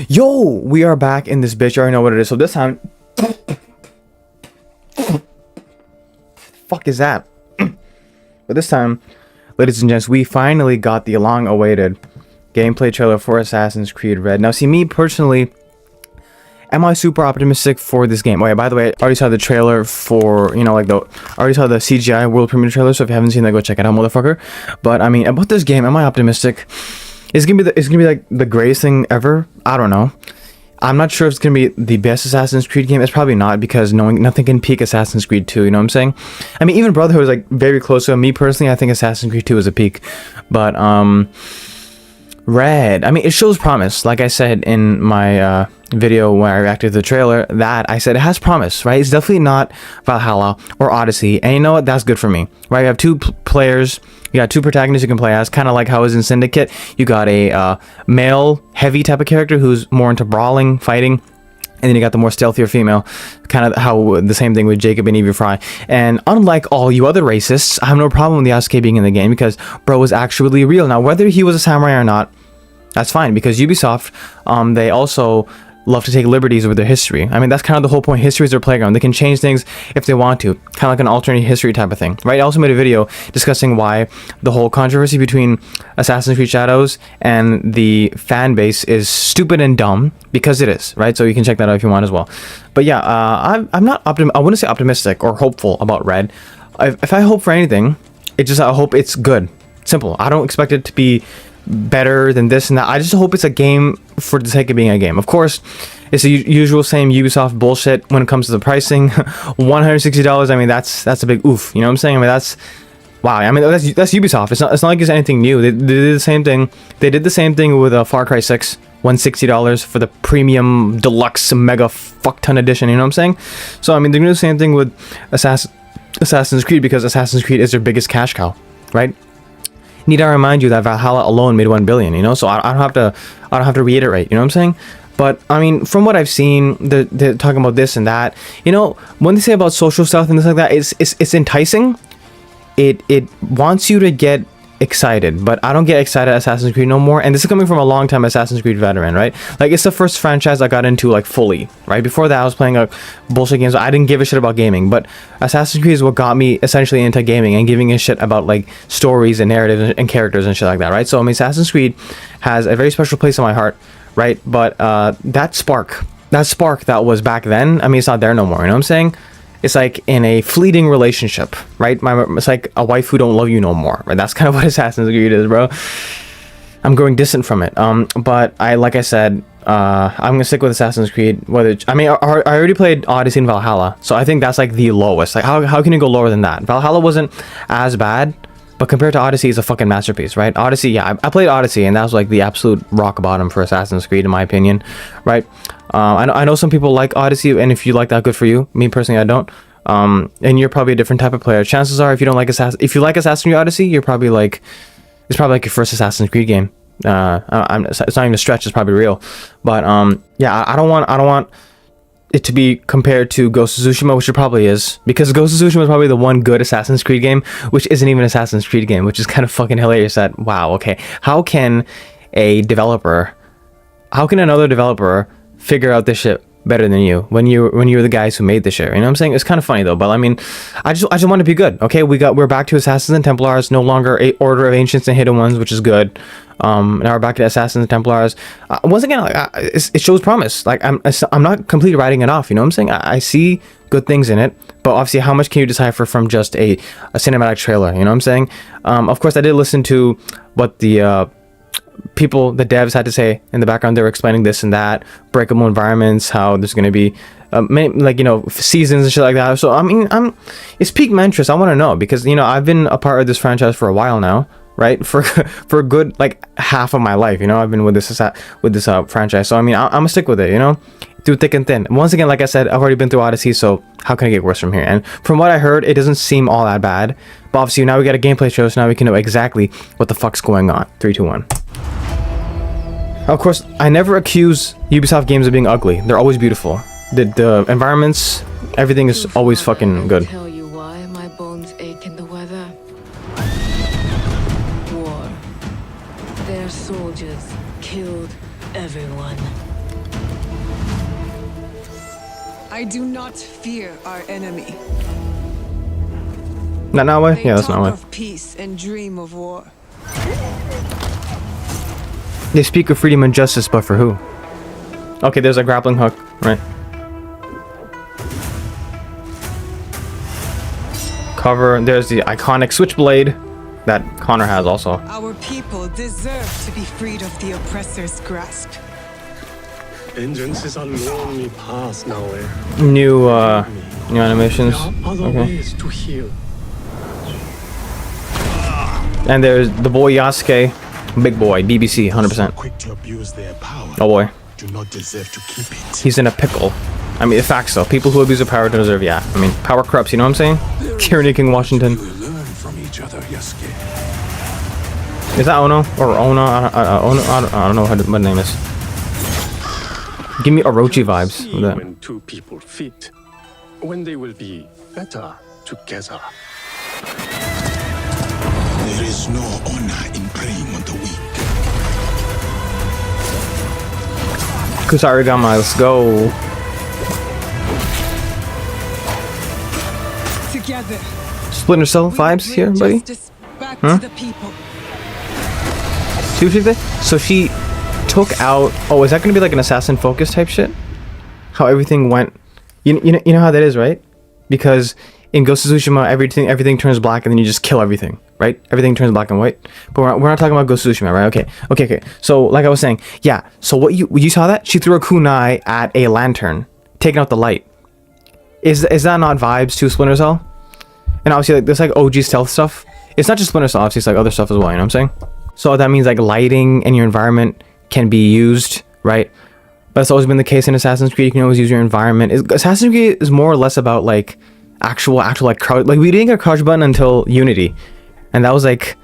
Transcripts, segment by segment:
Yo, we are back in this bitch. You already know what it is. So this time, fuck is that? But this time, ladies and gents, we finally got the long-awaited gameplay trailer for Assassin's Creed Red. Now, see, me personally, am I super optimistic for this game? Oh yeah, by the way, I already saw the trailer for, I already saw the CGI world premiere trailer. So if you haven't seen that, go check it out, motherfucker. But I mean, about this game, am I optimistic? It's gonna be like the greatest thing ever. I don't know. I'm not sure if it's gonna be the best Assassin's Creed game. It's probably not, because nothing can peak Assassin's Creed 2. You know what I'm saying? I mean, even Brotherhood was like very close to it. Me personally, I think Assassin's Creed 2 is a peak. But Red, I mean, it shows promise. Like I said in my video where I reacted to the trailer, that I said it has promise, right? It's definitely not Valhalla or Odyssey, and you know what? That's good for me, right? You have two players, you got two protagonists you can play as, kind of like how it was in Syndicate. You got a male heavy type of character who's more into brawling, fighting, and then you got the more stealthier female, kind of how the same thing with Jacob and Evie Fry. And unlike all you other racists, I have no problem with the Yasuke being in the game, because bro was actually real. Now, whether he was a samurai or not, that's fine, because Ubisoft, they also love to take liberties with their history. I mean, that's kind of the whole point. History is their playground. They can change things if they want to, kind of like an alternate history type of thing, right? I also made a video discussing why the whole controversy between Assassin's Creed Shadows and the fan base is stupid and dumb, because it is, right? So you can check that out if you want as well. But yeah, I'm not I wouldn't say optimistic or hopeful about Red. If I hope for anything, I hope it's good. Simple. I don't expect it to be better than this and that. I just hope it's a game for the sake of being a game. Of course, it's the usual same Ubisoft bullshit when it comes to the pricing. $160. I mean, that's a big oof. You know what I'm saying? I mean, that's wow. I mean, that's Ubisoft. It's not like it's anything new. They did the same thing. They did the same thing with Far Cry 6. $160 for the premium deluxe mega fuck ton edition. You know what I'm saying? So I mean, they're gonna do the same thing with Assassin's Creed, because Assassin's Creed is their biggest cash cow, right? Need I remind you that Valhalla alone made 1 billion, you know? So I don't have to reiterate, you know what I'm saying? But I mean, from what I've seen, they're talking about this and that. You know, when they say about social stuff and things like that, it's enticing. It wants you to get excited, but I don't get excited at Assassin's Creed no more. And this is coming from a long time Assassin's Creed veteran, right? Like, it's the first franchise I got into like fully, right? Before that, I was playing bullshit games. I didn't give a shit about gaming, but Assassin's Creed is what got me essentially into gaming and giving a shit about like stories and narratives and characters and shit like that, right? So I mean, Assassin's Creed has a very special place in my heart, right? But that spark that was back then, I mean, it's not there no more. You know what I'm saying? It's like in a fleeting relationship, right? It's like a wife who don't love you no more, right? That's kind of what Assassin's Creed is, bro. I'm growing distant from it. But like I said, I'm gonna stick with Assassin's Creed. I already played Odyssey and Valhalla, so I think that's like the lowest. Like, how can you go lower than that? Valhalla wasn't as bad, but compared to Odyssey, it's a fucking masterpiece, right? Odyssey, yeah, I played Odyssey, and that was like the absolute rock bottom for Assassin's Creed, in my opinion, right? I know some people like Odyssey, and if you like that, good for you. Me personally, I don't. And you're probably a different type of player. Chances are, if you like Assassin's Creed Odyssey, it's probably like your first Assassin's Creed game. It's not even a stretch. It's probably real. But yeah, I don't want it to be compared to Ghost of Tsushima, which it probably is, because Ghost of Tsushima is probably the one good Assassin's Creed game, which isn't even Assassin's Creed game, which is kind of fucking hilarious. That, wow, okay, how can another developer figure out this shit better than you when you're the guys who made the shit? You know what I'm saying? It's kind of funny though. But I mean, I just want to be good. Okay, we're back to Assassins and Templars, no longer a Order of Ancients and Hidden Ones, which is good. Now we're back to Assassins and Templars. Once again, it shows promise. Like, I'm not completely writing it off. You know what I'm saying? I see good things in it, but obviously, how much can you decipher from just a cinematic trailer? You know what I'm saying? Of course, I did listen to what the devs had to say in the background. They were explaining this and that, breakable environments, how there's going to be seasons and shit like that. So I mean, it's piqued my interest. I want to know, because I've been a part of this franchise for a while now, right? For a good like half of my life, I've been with this franchise. So I mean, I'm gonna stick with it, through thick and thin. Once again, like I said, I've already been through Odyssey, so how can it get worse from here? And from what I heard, it doesn't seem all that bad. But obviously, now we got a gameplay show, so now we can know exactly what the fuck's going on. 3, 2, 1. Of course, I never accuse Ubisoft games of being ugly. They're always beautiful. The environments, everything is always fucking good. Tell you why my bones ache in the weather. War. Their soldiers killed everyone. I do not fear our enemy. Not Nawe? They Yeah, that's talk Nawe. of peace and dream of war. They speak of freedom and justice, but for who? Okay, there's a grappling hook, right? Cover. There's the iconic switchblade that Connor has also. Our people deserve to be freed of the oppressor's grasp. Vengeance is a lonely path now. New animations. There are other Okay. ways to heal. And there's the boy Yasuke, big boy, BBC, 100%. Quick to abuse their power. Oh boy, Do not deserve to keep it. he's in a pickle. I mean, the facts though. People who abuse their power don't deserve. Yeah, I mean, power corrupts. You know what I'm saying? Tyranny King Washington. We learn from each other, Yasuke. Is that Ono or Ona? I don't know what the name is. Give me Orochi vibes See with that. when two people fit, when they will be better together. There is no honor in preying on the weak. Kusarigama, let's go. Together, Splinter Cell we vibes bring here, buddy. justice back to the people. See what she did? So she took out. Oh, is that gonna be like an assassin focus type shit? How everything went. You know how that is, right? Because in Ghost of Tsushima, everything turns black and then you just kill everything, right? Everything turns black and white. But we're not talking about Ghost of Tsushima, right? Okay. So like I was saying, yeah. So what you saw that she threw a kunai at a lantern, taking out the light. Is that not vibes to Splinter Cell? And obviously like there's like OG stealth stuff. It's not just Splinter Cell, obviously it's like other stuff as well. You know what I'm saying? So that means like lighting in your environment can be used, right? But it's always been the case in Assassin's Creed. You can always use your environment. Assassin's Creed is more or less about like actual like crouch. Like we didn't get a crouch button until Unity, and that was like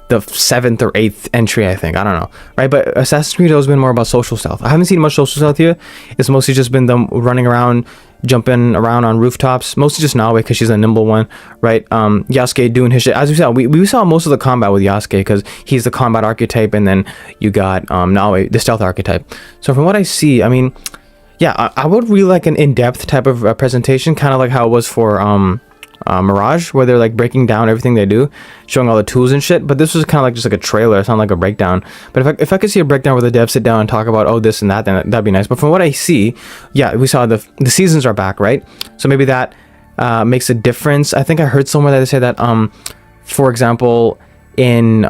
the 7th or 8th entry, I think. I don't know, right? But Assassin's Creed has always been more about social stealth. I haven't seen much social stealth here. It's mostly just been them running around, jumping around on rooftops. Mostly just Nawe because she's a nimble one, right? Yasuke doing his shit. As we saw, we saw most of the combat with Yasuke because he's the combat archetype, and then you got Nawe, the stealth archetype. So from what I see, I mean, yeah, I would really like an in-depth type of presentation, kind of like how it was for Mirage, where they're like breaking down everything they do, showing all the tools and shit. But this was kind of like just like a trailer. It's not like a breakdown. But if I could see a breakdown where the devs sit down and talk about this and that, then that'd be nice. But from what I see, yeah, we saw the seasons are back, right? So maybe that makes a difference. I think I heard somewhere that they say that for example, in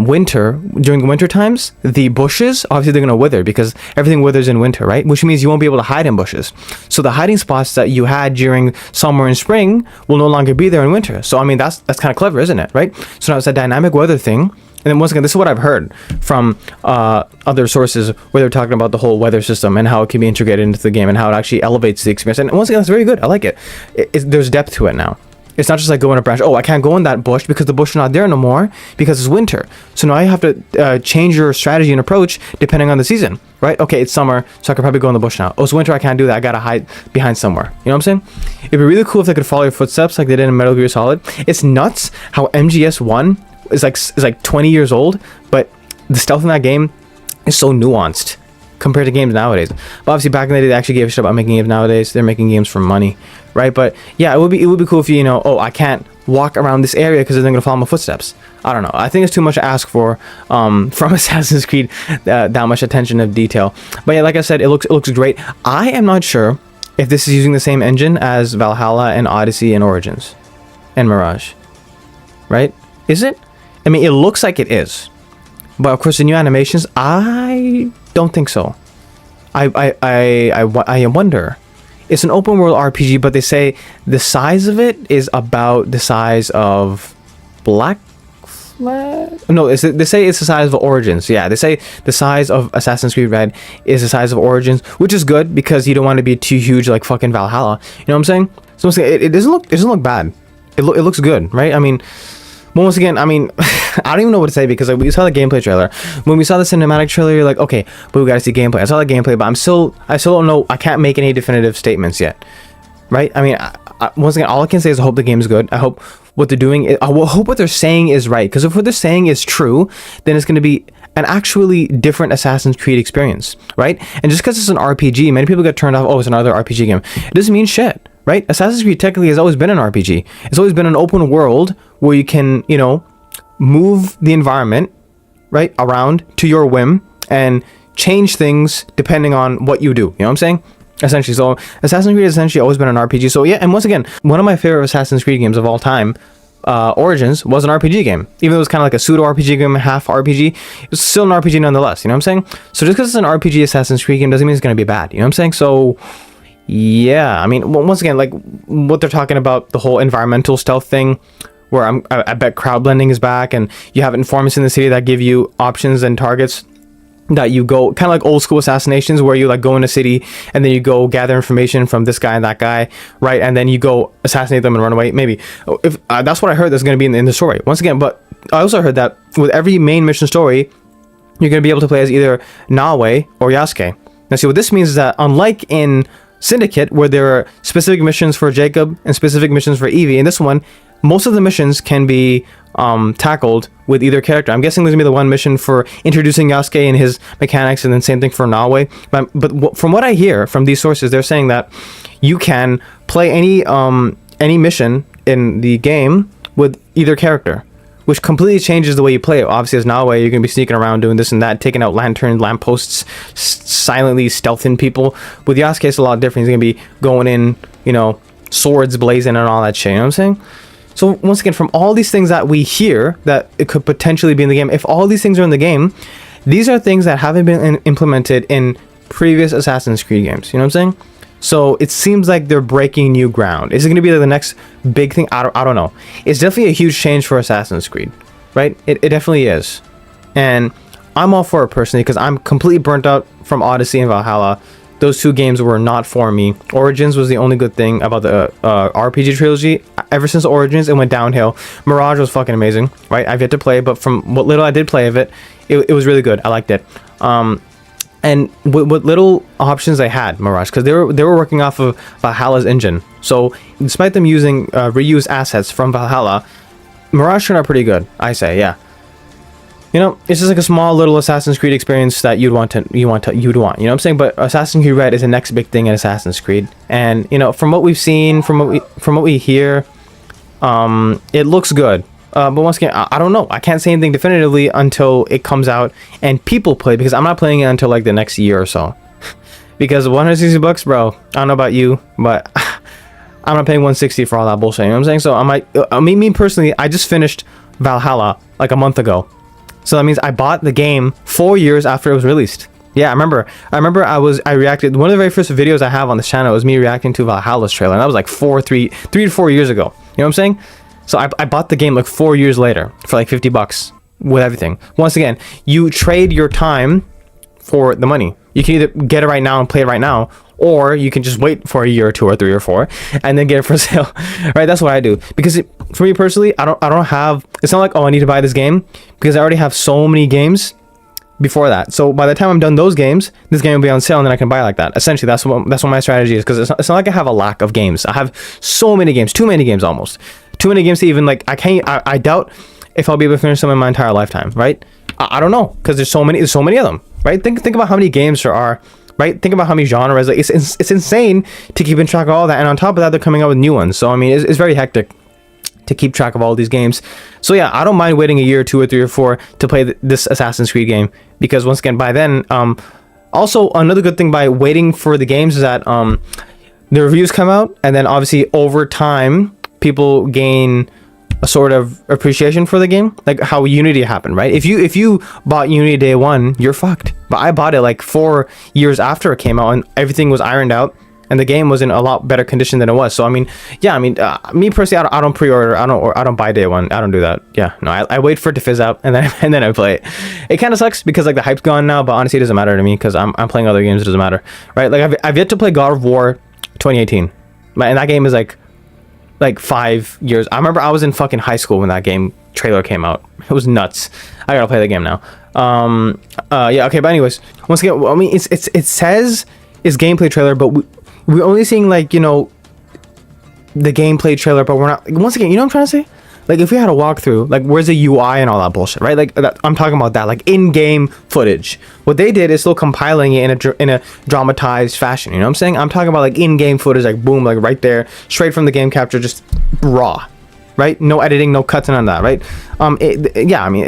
winter, during winter times, the bushes, obviously they're going to wither because everything withers in winter, right? Which means you won't be able to hide in bushes. So the hiding spots that you had during summer and spring will no longer be there in winter. So I mean, that's kind of clever, isn't it, right? So now it's a dynamic weather thing. And then once again, this is what I've heard from other sources where they're talking about the whole weather system and how it can be integrated into the game and how it actually elevates the experience. And once again, that's very good. I like it. There's depth to it now. It's not just like going a branch. Oh, I can't go in that bush because the bush is not there no more because it's winter. So now you have to change your strategy and approach depending on the season, right? Okay, it's summer, so I could probably go in the bush now. Oh, it's winter, I can't do that. I gotta hide behind somewhere. You know what I'm saying? It'd be really cool if they could follow your footsteps like they did in Metal Gear Solid. It's nuts how MGS1 is like 20 years old, but the stealth in that game is so nuanced compared to games nowadays. But obviously back in the day, they actually gave a shit about making games nowadays. They're making games for money, right? But yeah, it would be cool if you know, oh, I can't walk around this area because they're gonna follow my footsteps. I don't know. I think it's too much to ask for from Assassin's Creed, that much attention to detail. But yeah, like I said, it looks great. I am not sure if this is using the same engine as Valhalla and Odyssey and Origins and Mirage, right? Is it? I mean, it looks like it is. But of course, the new animations, I don't think so. I wonder. It's an open world RPG, but they say the size of it is about the size of Black Flag. No, they say it's the size of Origins. Yeah, they say the size of Assassin's Creed Red is the size of Origins, which is good because you don't want to be too huge like fucking Valhalla. You know what I'm saying? So it doesn't look bad. It looks good, right? I mean. But once again, I mean, I don't even know what to say because like, we saw the gameplay trailer. When we saw the cinematic trailer, you're like, okay, but we gotta see gameplay. I saw the gameplay, but I still don't know. I can't make any definitive statements yet, right? I mean, once again, all I can say is I hope the game is good. I hope what they're doing, I hope what they're saying is right. Because if what they're saying is true, then it's gonna be an actually different Assassin's Creed experience, right? And just because it's an RPG, many people get turned off. Oh, it's another RPG game. It doesn't mean shit, right? Assassin's Creed technically has always been an RPG. It's always been an open world where you can, you know, move the environment, right, around to your whim and change things depending on what you do. You know what I'm saying? Essentially, so Assassin's Creed has essentially always been an RPG. So yeah, and once again, one of my favorite Assassin's Creed games of all time, Origins, was an RPG game. Even though it was kind of like a pseudo RPG game, half RPG, it was still an RPG nonetheless. You know what I'm saying? So just because it's an RPG Assassin's Creed game doesn't mean it's going to be bad. You know what I'm saying? So yeah, I mean, once again, like what they're talking about, the whole environmental stealth thing, where I bet crowd blending is back, and you have informants in the city that give you options and targets that you go, kind of like old school assassinations, where you like go in a city and then you go gather information from this guy and that guy, right? And then you go assassinate them and run away. Maybe if that's what I heard that's going to be in the story once again. But I also heard that with every main mission story, you're going to be able to play as either Nawe or Yasuke. Now, see what this means is that unlike in Syndicate, where there are specific missions for Jacob and specific missions for Evie, in this one, most of the missions can be tackled with either character. I'm guessing there's gonna be the one mission for introducing Yasuke and his mechanics, and then same thing for Nawe. But from what I hear from these sources, they're saying that you can play any mission in the game with either character, which completely changes the way you play it. Obviously, as Nawe, you're gonna be sneaking around doing this and that, taking out lanterns, lampposts, silently stealthing people. With Yasuke, it's a lot different. He's gonna be going in, you know, swords blazing and all that shit. You know what I'm saying? So once again, from all these things that we hear that it could potentially be in the game, if all these things are in the game, these are things that haven't been implemented in previous Assassin's Creed games. You know what I'm saying? So it seems like they're breaking new ground. Is it going to be like the next big thing? I don't know. It's definitely a huge change for Assassin's Creed, right? It definitely is. And I'm all for it personally, because I'm completely burnt out from Odyssey and Valhalla. Those two games were not for me. Origins was the only good thing about the RPG trilogy. Ever since Origins, it went downhill. Mirage was fucking amazing, right? I've yet to play, but from what little I did play of it, it was really good. I liked it. And what little options they had, Mirage, because they were working off of Valhalla's engine. So despite them using reused assets from Valhalla, Mirage turned out pretty good, I say, yeah. You know, it's just like a small little Assassin's Creed experience that you'd want. You know what I'm saying? But Assassin's Creed Red is the next big thing in Assassin's Creed, and you know, from what we've seen, from what we hear, it looks good. But once again, I don't know. I can't say anything definitively until it comes out and people play, because I'm not playing it until like the next year or so. Because $160, bro. I don't know about you, but I'm not paying $160 for all that bullshit. You know what I'm saying? So me personally, I just finished Valhalla like a month ago. So that means I bought the game 4 years after it was released. Yeah, I remember I reacted. One of the very first videos I have on this channel was me reacting to Valhalla's trailer, and that was like 3 to 4 years ago. You know what I'm saying? So I bought the game like 4 years later for like $50 with everything. Once again, you trade your time for the money. You can either get it right now and play it right now, or you can just wait for a year or 2 or 3 or 4 and then get it for sale. Right? That's what I do. Because for me personally, I don't have, it's not like, oh, I need to buy this game, because I already have so many games before that. So by the time I'm done those games, this game will be on sale and then I can buy like that. Essentially, that's what my strategy is, because it's not like I have a lack of games. I have so many games, too many games almost. Too many games to even like, I doubt if I'll be able to finish them in my entire lifetime, right? I don't know, because there's so many of them, right? Think about how many games there are, right? Think about how many genres. Like, it's insane to keep in track of all that, and on top of that, they're coming out with new ones. So I mean, it's very hectic to keep track of all these games. So yeah, I don't mind waiting a year, 2 or 3 or 4 to play this Assassin's Creed game, because once again, by then, also another good thing by waiting for the games is that the reviews come out, and then obviously over time, people gain a sort of appreciation for the game, like how Unity happened, right? If you bought Unity day one, you're fucked. But I bought it like 4 years after it came out, and everything was ironed out, and the game was in a lot better condition than it was. So I mean, yeah, I mean, me personally, I don't pre-order, I don't buy day one. I don't do that. Yeah, no, I wait for it to fizz out, and then I play it. It kind of sucks because like the hype's gone now, but honestly, it doesn't matter to me because I'm playing other games. It doesn't matter, right? Like I've yet to play God of War 2018, and that game is like 5 years. I remember I was in fucking high school when that game trailer came out. It was nuts. I gotta play the game now. Yeah, okay, but anyways, once again, I mean, it says it's gameplay trailer, but we're only seeing like, you know, the gameplay trailer, but we're not, once again, you know what I'm trying to say? Like if we had a walkthrough, like where's the UI and all that bullshit, right? Like I'm talking about that, like in-game footage. What they did is still compiling it in a dramatized fashion. You know what I'm saying? I'm talking about like in-game footage, like boom, like right there, straight from the game capture, just raw, right? No editing, no cuts, none of that, right? Yeah, I mean,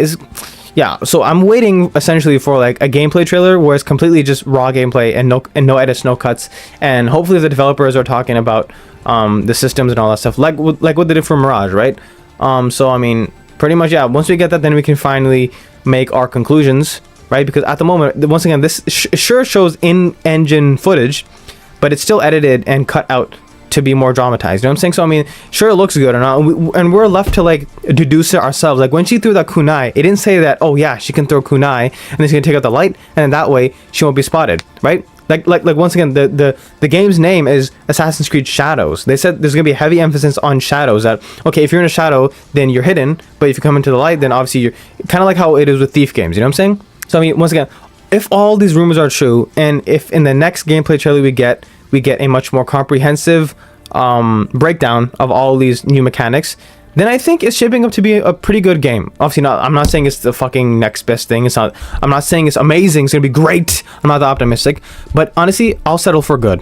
yeah. So I'm waiting essentially for like a gameplay trailer where it's completely just raw gameplay and no edits, no cuts, and hopefully the developers are talking about the systems and all that stuff, like what they did for Mirage, right? So I mean, pretty much, yeah. Once we get that, then we can finally make our conclusions, right? Because at the moment, once again, this sure shows in-engine footage, but it's still edited and cut out to be more dramatized. You know what I'm saying? So I mean, sure, it looks good or not, and we're left to like deduce it ourselves. Like when she threw that kunai, it didn't say that, oh yeah, she can throw kunai and it's gonna take out the light, and then that way she won't be spotted, right? Like once again, the game's name is Assassin's Creed Shadows. They said there's gonna be a heavy emphasis on shadows. That okay, if you're in a shadow, then you're hidden, but if you come into the light, then obviously you're kind of like how it is with Thief games. You know what I'm saying? So I mean, once again, if all these rumors are true, and if in the next gameplay trailer we get a much more comprehensive breakdown of all these new mechanics, then I think it's shaping up to be a pretty good game. Obviously not, I'm not saying it's the fucking next best thing. I'm not saying it's amazing, it's gonna be great. I'm not that optimistic, but honestly, I'll settle for good.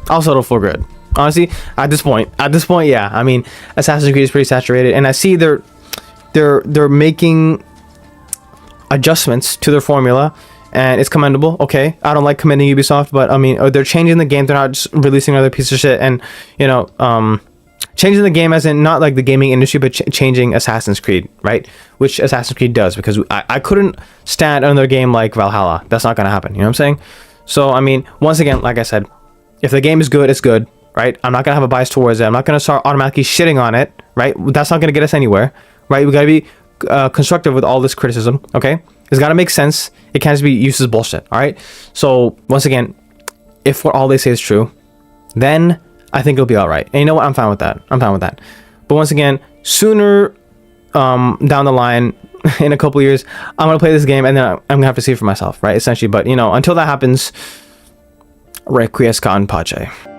Honestly, at this point, yeah. I mean, Assassin's Creed is pretty saturated, and I see they're making adjustments to their formula, and it's commendable. Okay, I don't like commending Ubisoft, but I mean, they're changing the game. They're not just releasing another piece of shit, and you know, changing the game as in not like the gaming industry, but changing Assassin's Creed, right? Which Assassin's Creed does, because I couldn't stand another game like Valhalla. That's not gonna happen. You know what I'm saying? So I mean, once again, like I said, if the game is good, it's good, right? I'm not gonna have a bias towards it. I'm not gonna start automatically shitting on it, right? That's not gonna get us anywhere, right? We gotta be constructive with all this criticism, okay? It's gotta make sense. It can't just be used as bullshit, all right? So once again, if what all they say is true, then I think it'll be all right. And you know what? I'm fine with that. But once again, sooner down the line, in a couple years, I'm gonna play this game and then I'm gonna have to see it for myself, right? Essentially, but you know, until that happens, Requiescat in pace.